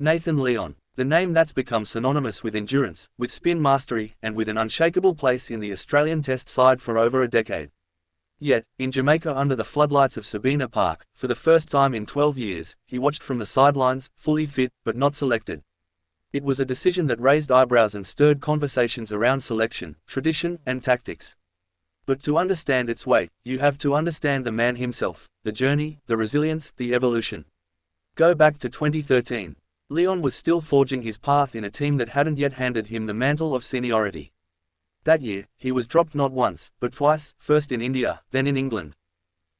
Nathan Lyon, the name that's become synonymous with endurance, with spin mastery, and with an unshakable place in the Australian Test side for over a decade. Yet, in Jamaica under the floodlights of Sabina Park, for the first time in 12 years, he watched from the sidelines, fully fit, but not selected. It was a decision that raised eyebrows and stirred conversations around selection, tradition, and tactics. But to understand its weight, you have to understand the man himself, the journey, the resilience, the evolution. Go back to 2013. Lyon was still forging his path in a team that hadn't yet handed him the mantle of seniority. That year, he was dropped not once, but twice, first in India, then in England.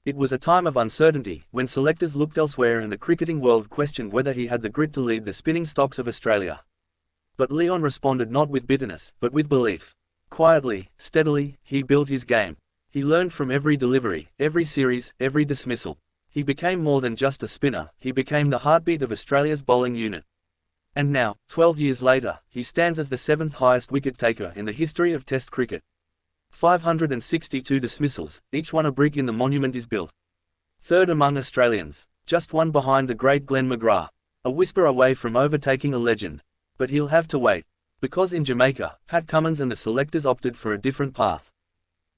It was a time of uncertainty, when selectors looked elsewhere and the cricketing world questioned whether he had the grit to lead the spinning stocks of Australia. But Lyon responded not with bitterness, but with belief. Quietly, steadily, he built his game. He learned from every delivery, every series, every dismissal. He became more than just a spinner, he became the heartbeat of Australia's bowling unit. And now, 12 years later, he stands as the 7th highest wicket taker in the history of Test cricket. 562 dismissals, each one a brick in the monument is built. Third among Australians, just one behind the great Glenn McGrath, a whisper away from overtaking a legend. But he'll have to wait. Because in Jamaica, Pat Cummins and the selectors opted for a different path.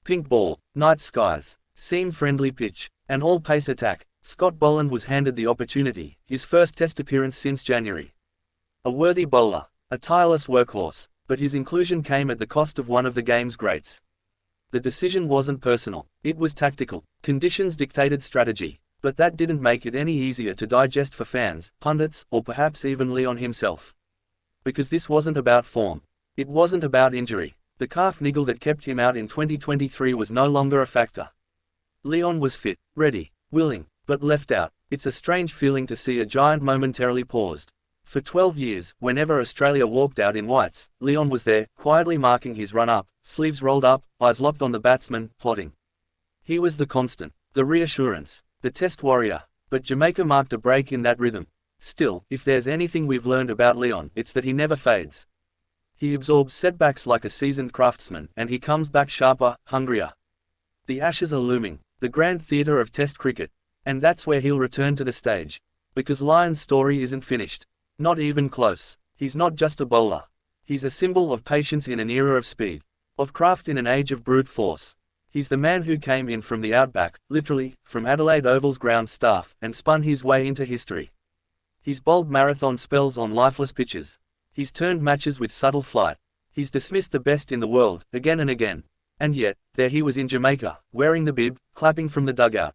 Pink ball, night skies, seam-friendly pitch, and all-pace attack. Scott Boland was handed the opportunity, his first Test appearance since January. A worthy bowler, a tireless workhorse, but his inclusion came at the cost of one of the game's greats. The decision wasn't personal, it was tactical. Conditions dictated strategy, but that didn't make it any easier to digest for fans, pundits, or perhaps even Lyon himself. Because this wasn't about form. It wasn't about injury. The calf niggle that kept him out in 2023 was no longer a factor. Lyon was fit, ready, willing, but left out. It's a strange feeling to see a giant momentarily paused. For 12 years, whenever Australia walked out in whites, Lyon was there, quietly marking his run up, sleeves rolled up, eyes locked on the batsman, plotting. He was the constant, the reassurance, the Test warrior. But Jamaica marked a break in that rhythm. Still, if there's anything we've learned about Lyon, it's that he never fades. He absorbs setbacks like a seasoned craftsman, and he comes back sharper, hungrier. The Ashes are looming, the grand theatre of Test cricket. And that's where he'll return to the stage. Because Lyon's story isn't finished. Not even close. He's not just a bowler. He's a symbol of patience in an era of speed. Of craft in an age of brute force. He's the man who came in from the outback, literally, from Adelaide Oval's ground staff, and spun his way into history. He's bowled marathon spells on lifeless pitches. He's turned matches with subtle flight. He's dismissed the best in the world, again and again. And yet, there he was in Jamaica, wearing the bib, clapping from the dugout.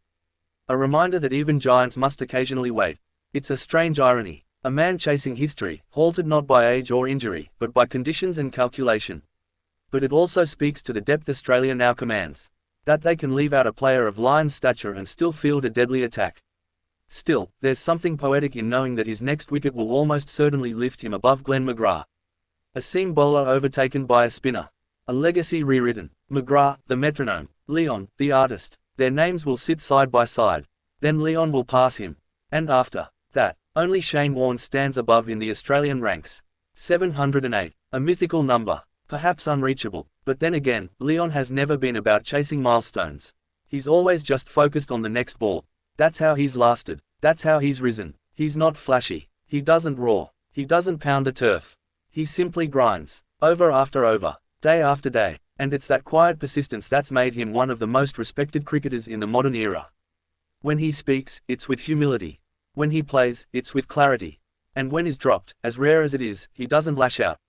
A reminder that even giants must occasionally wait. It's a strange irony. A man chasing history, halted not by age or injury, but by conditions and calculation. But it also speaks to the depth Australia now commands. That they can leave out a player of Lyon's stature and still field a deadly attack. Still, there's something poetic in knowing that his next wicket will almost certainly lift him above Glenn McGrath. A seam bowler overtaken by a spinner. A legacy rewritten. McGrath, the metronome. Lyon, the artist. Their names will sit side by side. Then Lyon will pass him. And after that, only Shane Warne stands above in the Australian ranks. 708. A mythical number. Perhaps unreachable. But then again, Lyon has never been about chasing milestones. He's always just focused on the next ball. That's how he's lasted. That's how he's risen. He's not flashy. He doesn't roar. He doesn't pound the turf. He simply grinds. Over after over. Day after day. And it's that quiet persistence that's made him one of the most respected cricketers in the modern era. When he speaks, it's with humility. When he plays, it's with clarity. And when he's dropped, as rare as it is, he doesn't lash out.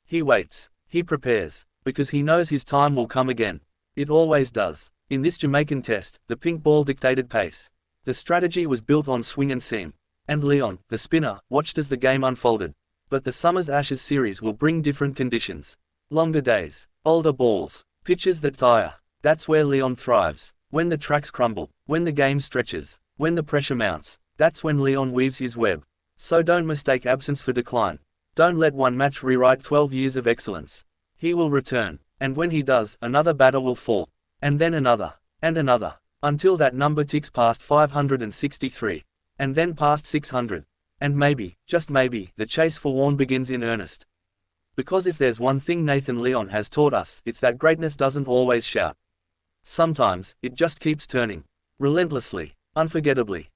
He waits. He prepares. Because he knows his time will come again. It always does. In this Jamaican Test, the pink ball dictated pace. The strategy was built on swing and seam. And Lyon, the spinner, watched as the game unfolded. But the Summer's Ashes series will bring different conditions. Longer days. Older balls. Pitches that tire. That's where Lyon thrives. When the tracks crumble. When the game stretches. When the pressure mounts. That's when Lyon weaves his web. So don't mistake absence for decline. Don't let one match rewrite 12 years of excellence. He will return. And when he does, another batter will fall. And then another. And another. Until that number ticks past 563. And then past 600. And maybe, just maybe, the chase for Warne begins in earnest. Because if there's one thing Nathan Lyon has taught us, it's that greatness doesn't always shout. Sometimes, it just keeps turning. Relentlessly. Unforgettably.